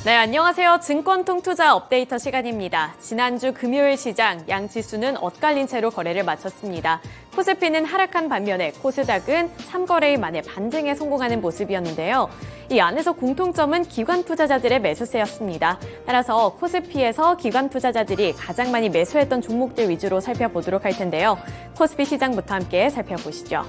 네, 안녕하세요. 증권통투자 업데이터 시간입니다. 지난주 금요일 시장 양 지수는 엇갈린 채로 거래를 마쳤습니다. 코스피는 하락한 반면에 코스닥은 3거래일 만에 반등에 성공하는 모습이었는데요. 이 안에서 공통점은 기관 투자자들의 매수세였습니다. 따라서 코스피에서 기관 투자자들이 가장 많이 매수했던 종목들 위주로 살펴보도록 할 텐데요. 코스피 시장부터 함께 살펴보시죠.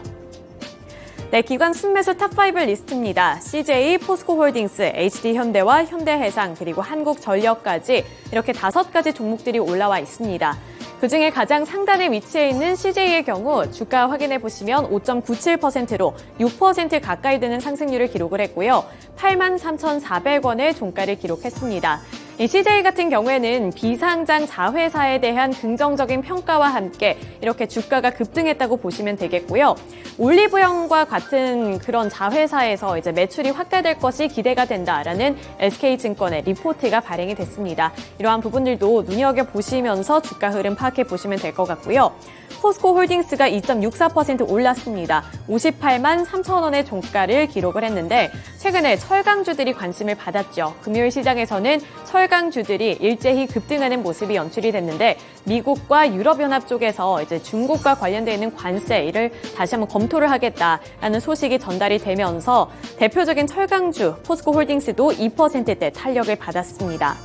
네, 기관 순매수 탑5 리스트입니다. CJ, 포스코홀딩스, HD현대와 현대해상, 그리고 한국전력까지 이렇게 5가지 종목들이 올라와 있습니다. 그중에 가장 상단에 위치해 있는 CJ의 경우 주가 확인해 보시면 5.97%로 6% 가까이 되는 상승률을 기록을 했고요. 83,400원의 종가를 기록했습니다. 이 CJ 같은 경우에는 비상장 자회사에 대한 긍정적인 평가와 함께 이렇게 주가가 급등했다고 보시면 되겠고요. 올리브영과 같은 그런 자회사에서 이제 매출이 확대될 것이 기대가 된다라는 SK증권의 리포트가 발행이 됐습니다. 이러한 부분들도 눈여겨보시면서 주가 흐름 파악해 보시면 될 것 같고요. 포스코홀딩스가 2.64% 올랐습니다. 58만 3천 원의 종가를 기록을 했는데 최근에 철강주들이 관심을 받았죠. 금요일 시장에서는 철강주들이 일제히 급등하는 모습이 연출이 됐는데 미국과 유럽연합 쪽에서 이제 중국과 관련되어 있는 관세 이를 다시 한번 검토를 하겠다라는 소식이 전달이 되면서 대표적인 철강주 포스코홀딩스도 2%대 탄력을 받았습니다.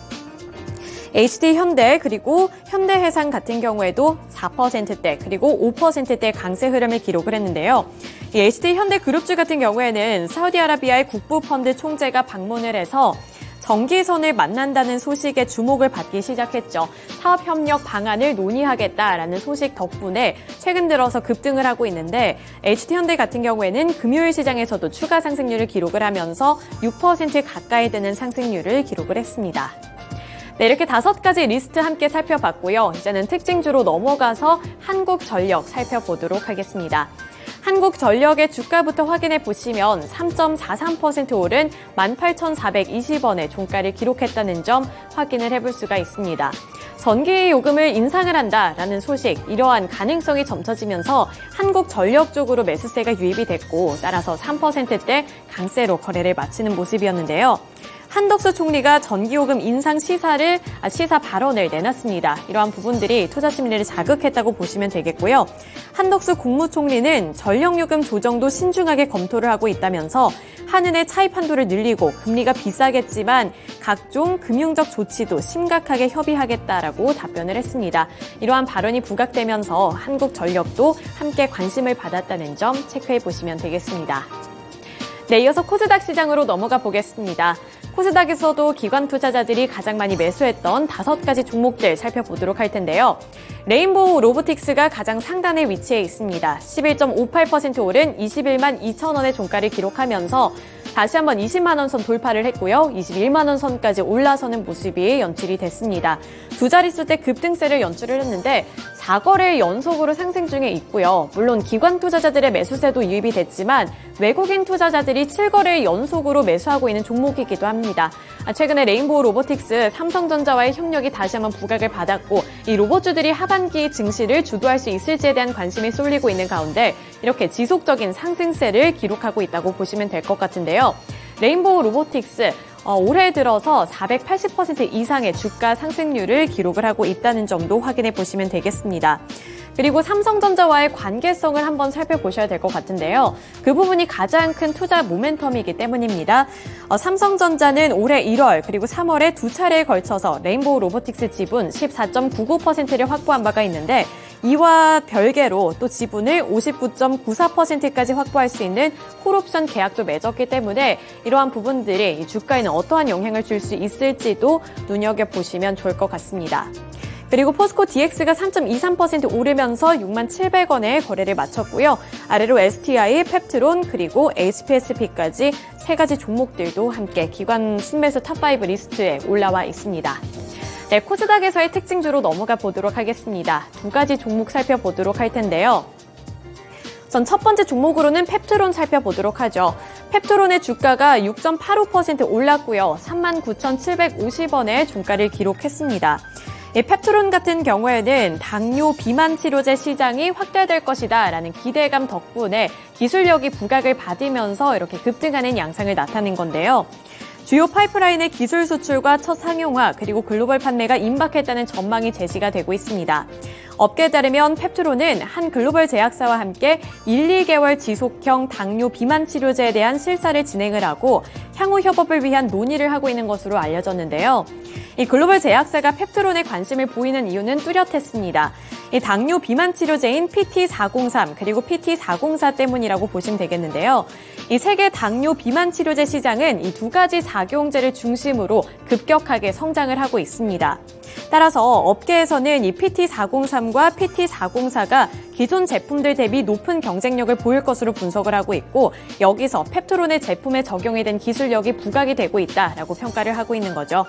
HD현대 그리고 현대해상 같은 경우에도 4%대 그리고 5%대 강세 흐름을 기록을 했는데요. 이 HD현대 그룹주 같은 경우에는 사우디아라비아의 국부펀드 총재가 방문을 해서 정기선을 만난다는 소식에 주목을 받기 시작했죠. 사업협력 방안을 논의하겠다라는 소식 덕분에 최근 들어서 급등을 하고 있는데 HD현대 같은 경우에는 금요일 시장에서도 추가 상승률을 기록을 하면서 6% 가까이 되는 상승률을 기록을 했습니다. 네, 이렇게 5가지 리스트 함께 살펴봤고요. 이제는 특징주로 넘어가서 한국전력 살펴보도록 하겠습니다. 한국전력의 주가부터 확인해 보시면 3.43% 오른 18,420원의 종가를 기록했다는 점 확인을 해볼 수가 있습니다. 전기요금을 인상을 한다라는 소식, 이러한 가능성이 점쳐지면서 한국전력 쪽으로 매수세가 유입이 됐고 따라서 3%대 강세로 거래를 마치는 모습이었는데요. 한덕수 총리가 전기요금 인상 시사 발언을 내놨습니다. 이러한 부분들이 투자 심리를 자극했다고 보시면 되겠고요. 한덕수 국무총리는 전력요금 조정도 신중하게 검토를 하고 있다면서 한은의 차입 한도를 늘리고 금리가 비싸겠지만 각종 금융적 조치도 심각하게 협의하겠다라고 답변을 했습니다. 이러한 발언이 부각되면서 한국전력도 함께 관심을 받았다는 점 체크해 보시면 되겠습니다. 네, 이어서 코스닥 시장으로 넘어가 보겠습니다. 코스닥에서도 기관 투자자들이 가장 많이 매수했던 5가지 종목들 살펴보도록 할 텐데요. 레인보우 로보틱스가 가장 상단에 위치해 있습니다. 11.58% 오른 21만 2천 원의 종가를 기록하면서 다시 한번 20만 원 선 돌파를 했고요. 21만 원 선까지 올라서는 모습이 연출이 됐습니다. 두 자릿수대 급등세를 연출을 했는데 4거래일 연속으로 상승 중에 있고요. 물론 기관 투자자들의 매수세도 유입이 됐지만 외국인 투자자들이 7거래일 연속으로 매수하고 있는 종목이기도 합니다. 최근에 레인보우 로보틱스, 삼성전자와의 협력이 다시 한번 부각을 받았고 이 로봇주들이 하반기 증시를 주도할 수 있을지에 대한 관심이 쏠리고 있는 가운데 이렇게 지속적인 상승세를 기록하고 있다고 보시면 될 것 같은데요. 레인보우 로보틱스 올해 들어서 480% 이상의 주가 상승률을 기록을 하고 있다는 점도 확인해 보시면 되겠습니다. 그리고 삼성전자와의 관계성을 한번 살펴보셔야 될 것 같은데요. 그 부분이 가장 큰 투자 모멘텀이기 때문입니다. 삼성전자는 올해 1월 그리고 3월에 두 차례에 걸쳐서 레인보우 로보틱스 지분 14.99%를 확보한 바가 있는데 이와 별개로 또 지분을 59.94%까지 확보할 수 있는 콜옵션 계약도 맺었기 때문에 이러한 부분들이 이 주가에는 어떠한 영향을 줄 수 있을지도 눈여겨보시면 좋을 것 같습니다. 그리고 포스코 DX가 3.23% 오르면서 6만 700원에 거래를 마쳤고요. 아래로 STI, 펩트론, 그리고 HPSP까지 3가지 종목들도 함께 기관 순매수 탑5 리스트에 올라와 있습니다. 네, 코스닥에서의 특징주로 넘어가 보도록 하겠습니다. 2가지 종목 살펴보도록 할 텐데요. 전 첫 번째 종목으로는 펩트론 살펴보도록 하죠. 펩트론의 주가가 6.85% 올랐고요. 39,750원의 종가를 기록했습니다. 펩트론 같은 경우에는 당뇨 비만 치료제 시장이 확대될 것이다라는 기대감 덕분에 기술력이 부각을 받으면서 이렇게 급등하는 양상을 나타낸 건데요. 주요 파이프라인의 기술 수출과 첫 상용화 그리고 글로벌 판매가 임박했다는 전망이 제시가 되고 있습니다. 업계에 따르면 펩트론은 한 글로벌 제약사와 함께 1, 2개월 지속형 당뇨 비만 치료제에 대한 실사를 진행을 하고 향후 협업을 위한 논의를 하고 있는 것으로 알려졌는데요. 이 글로벌 제약사가 펩트론에 관심을 보이는 이유는 뚜렷했습니다. 이 당뇨 비만 치료제인 PT403 그리고 PT404 때문이라고 보시면 되겠는데요. 이 세계 당뇨 비만 치료제 시장은 이 두 가지 작용제를 중심으로 급격하게 성장을 하고 있습니다. 따라서 업계에서는 이 PT403과 PT404가 기존 제품들 대비 높은 경쟁력을 보일 것으로 분석을 하고 있고 여기서 펩트론의 제품에 적용이 된 기술력이 부각이 되고 있다라고 평가를 하고 있는 거죠.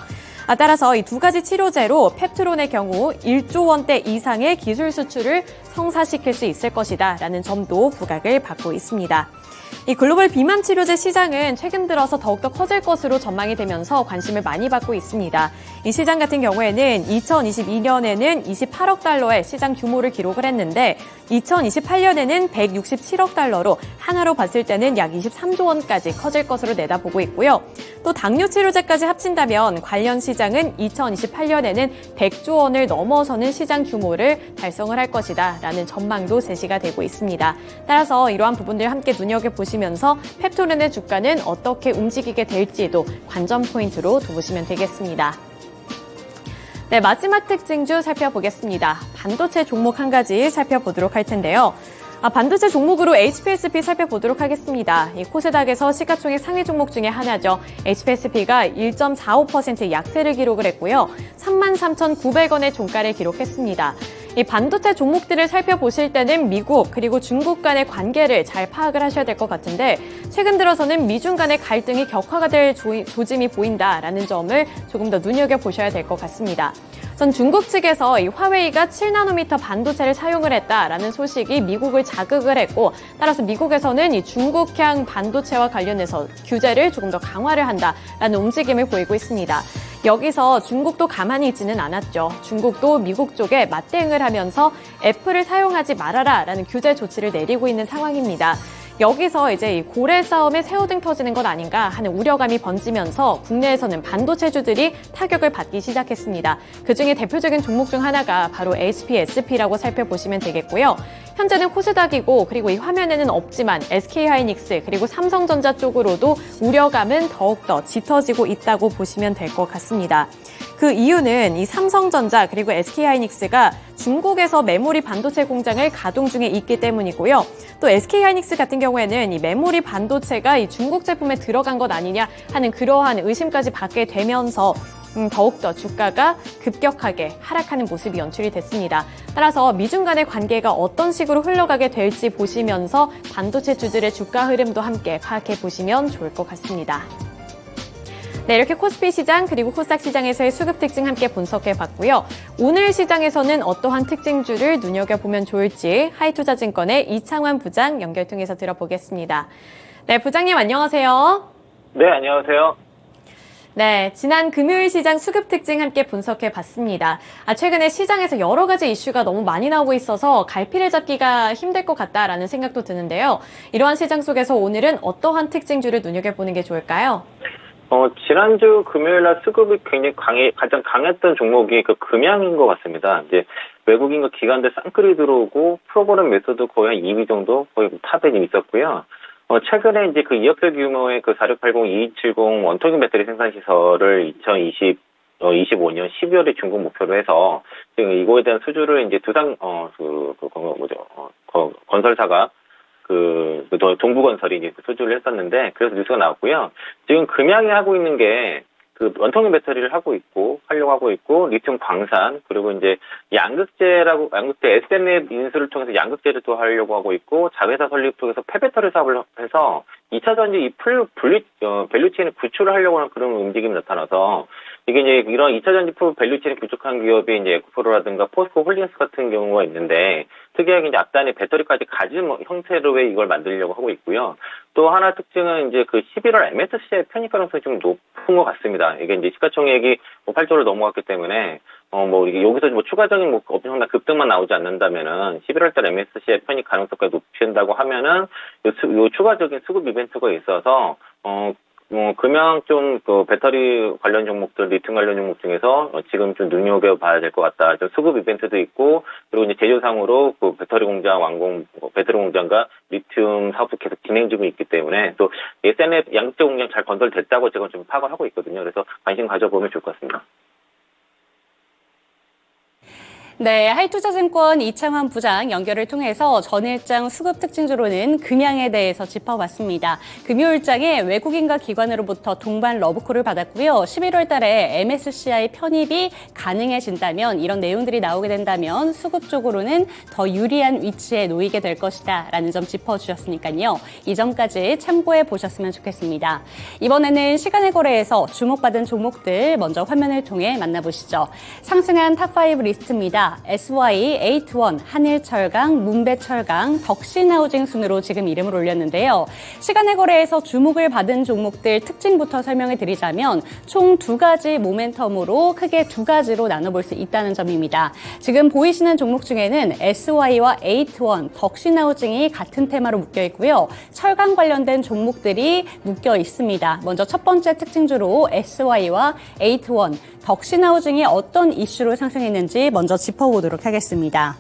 따라서 이 두 가지 치료제로 펩트론의 경우 1조 원대 이상의 기술 수출을 성사시킬 수 있을 것이다라는 점도 부각을 받고 있습니다. 이 글로벌 비만 치료제 시장은 최근 들어서 더욱더 커질 것으로 전망이 되면서 관심을 많이 받고 있습니다. 이 시장 같은 경우에는 2022년에는 28억 달러의 시장 규모를 기록을 했는데 2028년에는 167억 달러로 하나로 봤을 때는 약 23조 원까지 커질 것으로 내다보고 있고요. 또 당뇨 치료제까지 합친다면 관련 시장은 2028년에는 100조 원을 넘어서는 시장 규모를 달성을 할 것이다 라는 전망도 제시가 되고 있습니다. 따라서 이러한 부분들 함께 눈여겨보시면서 펩트론의 주가는 어떻게 움직이게 될지도 관전 포인트로 두시면 되겠습니다. 네, 마지막 특징주 살펴보겠습니다. 반도체 종목 한 가지 살펴보도록 할 텐데요. 반도체 종목으로 HPSP 살펴보도록 하겠습니다. 이 코스닥에서 시가총액 상위 종목 중에 하나죠. HPSP가 1.45% 약세를 기록을 했고요. 33,900원의 종가를 기록했습니다. 이 반도체 종목들을 살펴보실 때는 미국 그리고 중국 간의 관계를 잘 파악을 하셔야 될 것 같은데 최근 들어서는 미중 간의 갈등이 격화가 될 조짐이 보인다라는 점을 조금 더 눈여겨보셔야 될 것 같습니다. 전 중국 측에서 이 화웨이가 7나노미터 반도체를 사용을 했다라는 소식이 미국을 자극을 했고 따라서 미국에서는 이 중국향 반도체와 관련해서 규제를 조금 더 강화를 한다라는 움직임을 보이고 있습니다. 여기서 중국도 가만히 있지는 않았죠. 중국도 미국 쪽에 맞대응을 하면서 애플을 사용하지 말아라라는 규제 조치를 내리고 있는 상황입니다. 여기서 이제 이 고래 싸움에 새우등 터지는 것 아닌가 하는 우려감이 번지면서 국내에서는 반도체주들이 타격을 받기 시작했습니다. 그중에 대표적인 종목 중 하나가 바로 HPSP라고 살펴보시면 되겠고요. 현재는 코스닥이고 그리고 이 화면에는 없지만 SK하이닉스 그리고 삼성전자 쪽으로도 우려감은 더욱더 짙어지고 있다고 보시면 될 것 같습니다. 그 이유는 이 삼성전자 그리고 SK하이닉스가 중국에서 메모리 반도체 공장을 가동 중에 있기 때문이고요. 또 SK하이닉스 같은 경우에는 이 메모리 반도체가 이 중국 제품에 들어간 것 아니냐 하는 그러한 의심까지 받게 되면서 더욱더 주가가 급격하게 하락하는 모습이 연출이 됐습니다. 따라서 미중 간의 관계가 어떤 식으로 흘러가게 될지 보시면서 반도체주들의 주가 흐름도 함께 파악해 보시면 좋을 것 같습니다. 네, 이렇게 코스피 시장 그리고 코스닥 시장에서의 수급 특징 함께 분석해 봤고요. 오늘 시장에서는 어떠한 특징주를 눈여겨보면 좋을지 하이투자증권의 이창환 부장 연결 통해서 들어보겠습니다. 네, 부장님 안녕하세요. 네, 안녕하세요. 네, 지난 금요일 시장 수급 특징 함께 분석해 봤습니다. 최근에 시장에서 여러 가지 이슈가 너무 많이 나오고 있어서 갈피를 잡기가 힘들 것 같다라는 생각도 드는데요. 이러한 시장 속에서 오늘은 어떠한 특징주를 눈여겨보는 게 좋을까요? 지난주 금요일 날 수급이 굉장히 가장 강했던 종목이 그 금양인 것 같습니다. 이제 외국인과 기관들 쌍끌이 들어오고 프로그램 매수도 거의 한 2위 정도 거의 탑에 있었고요. 최근에 이제 그 2억대 규모의 그 4680, 2270 원통형 배터리 생산 시설을 2025년 12월에 준공 목표로 해서 지금 이거에 대한 수주를 이제 건설사가 동부건설이 이제 수주를 했었는데, 그래서 뉴스가 나왔고요. 지금 금양이 하고 있는 게, 원통형 배터리를 하려고 하고 있고, 리튬 광산, 그리고 이제 양극재 SMF 인수를 통해서 양극재를 또 하려고 하고 있고, 자회사 설립 통해서 폐배터리 사업을 해서 2차 전지 밸류체인을 구축을 하려고 하는 그런 움직임이 나타나서, 이게 이제 이런 2차 전지 밸류체인을 구축한 기업이 이제 에코프로라든가 포스코 홀딩스 같은 경우가 있는데, 특이하게 이제 앞단에 배터리까지 가진 형태로의 이걸 만들려고 하고 있고요. 또 하나 특징은 이제 그 11월 MSCI 편입 가능성이 좀 높은 것 같습니다. 이게 이제 시가총액이 8조를 넘어갔기 때문에, 이게 여기서 추가적인 엄청난 급등만 나오지 않는다면은 11월 달 MSCI 편입 가능성까지 높인다고 하면은 요 추가적인 수급 이벤트가 있어서, 금양 좀 그 배터리 관련 종목들, 리튬 관련 종목 중에서 지금 좀 눈여겨봐야 될 것 같다. 좀 수급 이벤트도 있고, 그리고 이제 제조상으로 그 배터리 공장 배터리 공장과 리튬 사업도 계속 진행 중에 있기 때문에 또 SNF 양극재 공장 잘 건설됐다고 제가 좀 파악을 하고 있거든요. 그래서 관심 가져보면 좋을 것 같습니다. 네, 하이투자증권 이창환 부장 연결을 통해서 전일장 수급 특징주로는 금양에 대해서 짚어봤습니다. 금요일장에 외국인과 기관으로부터 동반 러브콜을 받았고요. 11월 달에 MSCI 편입이 가능해진다면, 이런 내용들이 나오게 된다면 수급 쪽으로는 더 유리한 위치에 놓이게 될 것이다 라는 점 짚어주셨으니까요. 이 점까지 참고해 보셨으면 좋겠습니다. 이번에는 시간의 거래에서 주목받은 종목들 먼저 화면을 통해 만나보시죠. 상승한 탑5 리스트입니다. SY, 에이트원, 한일철강, 문배철강, 덕신하우징 순으로 지금 이름을 올렸는데요. 시간의 거래에서 주목을 받은 종목들 특징부터 설명을 드리자면 총 2가지 모멘텀으로 크게 2가지로 나눠볼 수 있다는 점입니다. 지금 보이시는 종목 중에는 SY와 에이트원, 덕신하우징이 같은 테마로 묶여 있고요. 철강 관련된 종목들이 묶여 있습니다. 먼저 첫 번째 특징주로 SY와 에이트원, 덕신하우징이 어떤 이슈로 상승했는지 먼저 짚어보도록 하겠습니다.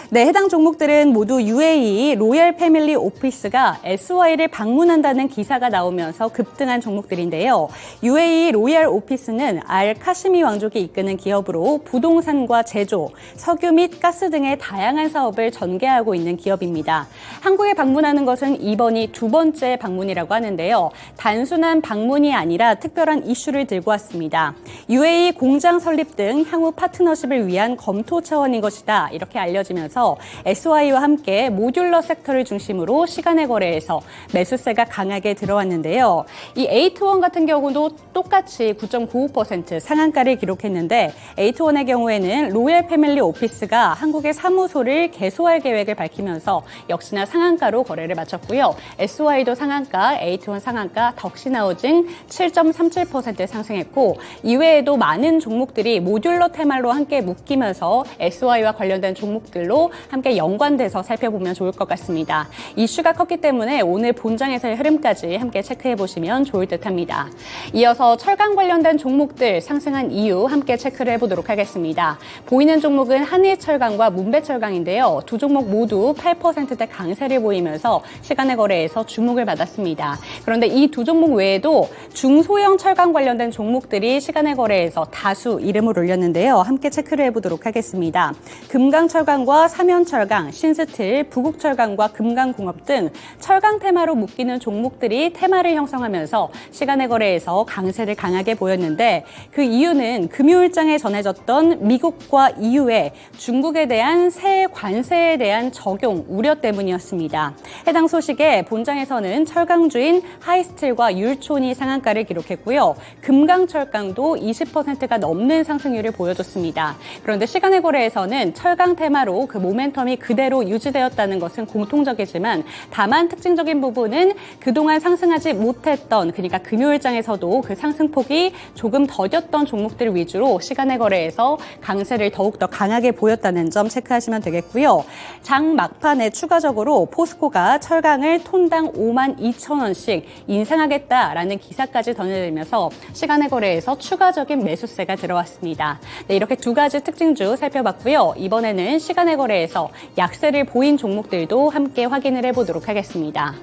네, 해당 종목들은 모두 UAE 로열 패밀리 오피스가 SY를 방문한다는 기사가 나오면서 급등한 종목들인데요. UAE 로열 오피스는 알 카시미 왕족이 이끄는 기업으로 부동산과 제조, 석유 및 가스 등의 다양한 사업을 전개하고 있는 기업입니다. 한국에 방문하는 것은 이번이 2번째 방문이라고 하는데요. 단순한 방문이 아니라 특별한 이슈를 들고 왔습니다. UAE 공장 설립 등 향후 파트너십을 위한 검토 차원인 것이다, 이렇게 알려지면서 SY와 함께 모듈러 섹터를 중심으로 시간의 거래에서 매수세가 강하게 들어왔는데요. 이 에이트원 같은 경우도 똑같이 9.95% 상한가를 기록했는데, 에이트원의 경우에는 로열 패밀리 오피스가 한국의 사무소를 개소할 계획을 밝히면서 역시나 상한가로 거래를 마쳤고요. SY도 상한가, 에이트원 상한가, 덕신하우징 7.37% 상승했고, 이외에도 많은 종목들이 모듈러 테마로 함께 묶이면서 SY와 관련된 종목들로 함께 연관돼서 살펴보면 좋을 것 같습니다. 이슈가 컸기 때문에 오늘 본장에서의 흐름까지 함께 체크해 보시면 좋을 듯합니다. 이어서 철강 관련된 종목들 상승한 이유 함께 체크를 해보도록 하겠습니다. 보이는 종목은 한일철강과 문배철강인데요. 두 종목 모두 8%대 강세를 보이면서 시간의 거래에서 주목을 받았습니다. 그런데 이 두 종목 외에도 중소형 철강 관련된 종목들이 시간의 거래에서 다수 이름을 올렸는데요. 함께 체크를 해보도록 하겠습니다. 금강철강과 삼연철강, 신스틸, 부국철강과 금강공업 등 철강 테마로 묶이는 종목들이 테마를 형성하면서 시간의 거래에서 강세를 강하게 보였는데, 그 이유는 금요일장에 전해졌던 미국과 EU의 중국에 대한 새 관세에 대한 적용 우려 때문이었습니다. 해당 소식에 본장에서는 철강주인 하이스틸과 율촌이 상한가를 기록했고요. 금강철강도 20%가 넘는 상승률을 보여줬습니다. 그런데 시간의 거래에서는 철강 테마로 그 모멘텀이 그대로 유지되었다는 것은 공통적이지만, 다만 특징적인 부분은 그동안 상승하지 못했던, 그러니까 금요일장에서도 그 상승폭이 조금 더뎠던 종목들 위주로 시간의 거래에서 강세를 더욱더 강하게 보였다는 점 체크하시면 되겠고요. 장 막판에 추가적으로 포스코가 철강을 톤당 52,000원씩 인상하겠다라는 기사까지 전해들면서 시간의 거래에서 추가적인 매수세가 들어왔습니다. 네, 이렇게 2가지 특징주 살펴봤고요. 이번에는 시간의 거래에서 약세를 보인 종목들도 함께 확인을 해보도록 하겠습니다.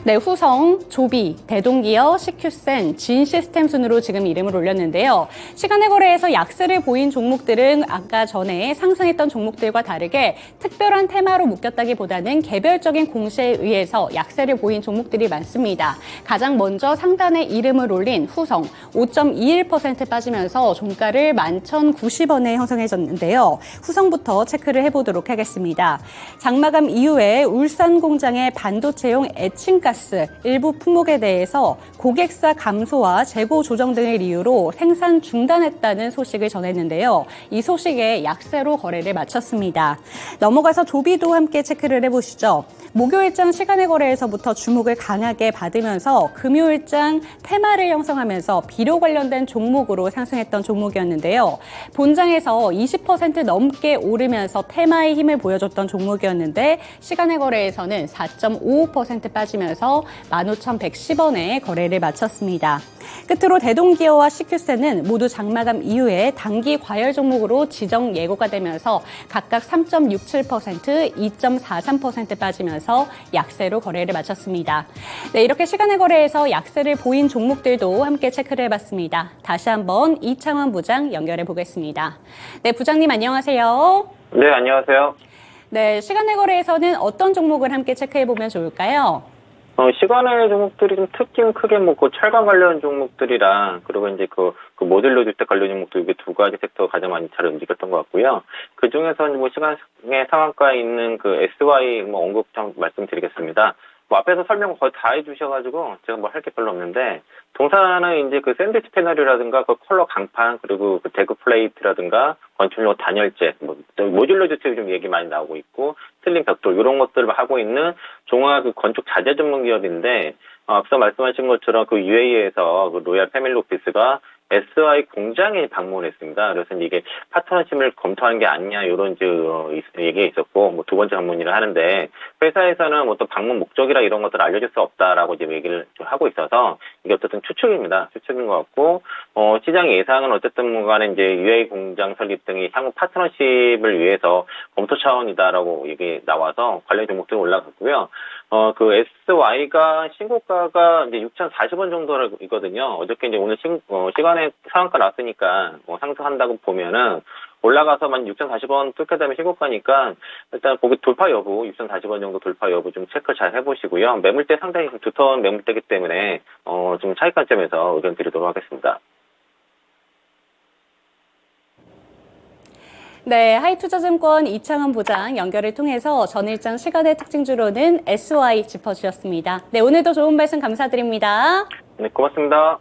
네, 후성, 조비, 대동기어, CQ센, 진시스템 순으로 지금 이름을 올렸는데요. 시간의 거래에서 약세를 보인 종목들은 아까 전에 상승했던 종목들과 다르게 특별한 테마로 묶였다기보다는 개별적인 공시에 의해서 약세를 보인 종목들이 많습니다. 가장 먼저 상단에 이름을 올린 후성, 5.21% 빠지면서 종가를 11,090원에 형성해졌는데요. 후성부터 체크를 해보도록 하겠습니다. 장마감 이후에 울산 공장의 반도체용 에칭가스 일부 품목에 대해서 고객사 감소와 재고 조정 등을 이유로 생산 중단했다는 소식을 전했는데요. 이 소식에 약세로 거래를 마쳤습니다. 넘어가서 조비도 함께 체크를 해보시죠. 목요일장 시간의 거래에서부터 주목을 강하게 받으면서 금요일장 테마를 형성하면서 비료 관련된 종목으로 상승했던 종목이었는데요. 본장에서 20% 넘게 오르면서 테마의 힘을 보여줬던 종목이었는데, 시간의 거래에서는 4.55% 빠지면서 빠지면서 15,110원에 거래를 마쳤습니다. 끝으로 대동기어와 CQ센은 모두 장마감 이후에 단기 과열 종목으로 지정 예고가 되면서 각각 3.67%, 2.43% 빠지면서 약세로 거래를 마쳤습니다. 네, 이렇게 시간의 거래에서 약세를 보인 종목들도 함께 체크를 해봤습니다. 다시 한번 이창환 부장 연결해 보겠습니다. 네, 부장님 안녕하세요. 네, 안녕하세요. 네, 시간의 거래에서는 어떤 종목을 함께 체크해 보면 좋을까요? 시간의 종목들이 좀 특징 크게 그 철강 관련 종목들이랑, 그리고 이제 그 모듈러 주택 관련 종목들, 이게 두 가지 섹터가 가장 많이 잘 움직였던 것 같고요. 그 중에서는 시간의 상한가에 있는 그 SY 언급 좀 말씀드리겠습니다. 앞에서 설명 거의 다 해주셔가지고 제가 할 게 별로 없는데, 동사는 이제 그 샌드위치 패널이라든가 그 컬러 강판, 그리고 그 대구 플레이트라든가 건축용 단열재, 모듈러 주택이 좀 얘기 많이 나오고 있고, 슬림 벽돌 이런 것들을 하고 있는 종합 건축 자재 전문 기업인데, 앞서 말씀하신 것처럼 그 UAE에서 그 로얄 패밀리 오피스가 SI 공장에 방문했습니다. 그래서 이게 파트너십을 검토하는 게 아니냐, 이런 얘기가 있었고, 두 번째 방문을 하는데, 회사에서는 어떤 방문 목적이라 이런 것들을 알려줄 수 없다라고 이제 얘기를 좀 하고 있어서, 이게 어쨌든 추측입니다. 추측인 것 같고, 시장 예상은 어쨌든 간에 이제 UAE 공장 설립 등이 향후 파트너십을 위해서 검토 차원이다라고 얘기 나와서 관련 종목들이 올라갔고요. 그 SY가 신고가가 이제 6,040원 정도이거든요. 어저께 이제 오늘 시간에 상한가 났으니까 상승한다고 보면은 올라가서 만 6,040원 뚫게 되면 신고가니까 일단 거기 돌파 여부, 6,040원 정도 돌파 여부 좀 체크 잘 해보시고요. 매물대 상당히 좀 두터운 매물대이기 때문에 좀 차익 관점에서 의견 드리도록 하겠습니다. 네, 하이투자증권 이창환 부장 연결을 통해서 전일장 시간의 특징주로는 SY 짚어주셨습니다. 네, 오늘도 좋은 말씀 감사드립니다. 네, 고맙습니다.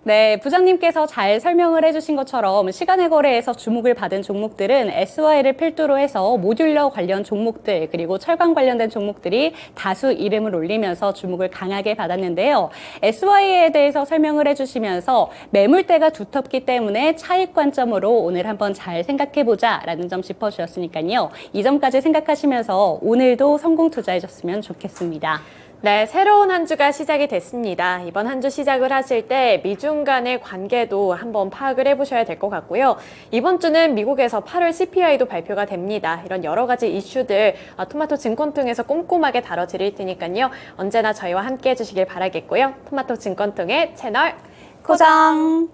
네, 부장님께서 잘 설명을 해주신 것처럼 시간의 거래에서 주목을 받은 종목들은 SY를 필두로 해서 모듈러 관련 종목들 그리고 철강 관련된 종목들이 다수 이름을 올리면서 주목을 강하게 받았는데요. SY에 대해서 설명을 해주시면서 매물대가 두텁기 때문에 차익 관점으로 오늘 한번 잘 생각해보자라는 점 짚어주셨으니까요. 이 점까지 생각하시면서 오늘도 성공 투자해줬으면 좋겠습니다. 네, 새로운 한 주가 시작이 됐습니다. 이번 한 주 시작을 하실 때 미중 간의 관계도 한번 파악을 해보셔야 될 것 같고요. 이번 주는 미국에서 8월 CPI도 발표가 됩니다. 이런 여러 가지 이슈들 토마토 증권 통해서 꼼꼼하게 다뤄드릴 테니까요. 언제나 저희와 함께 해주시길 바라겠고요. 토마토 증권 통의 채널 고정!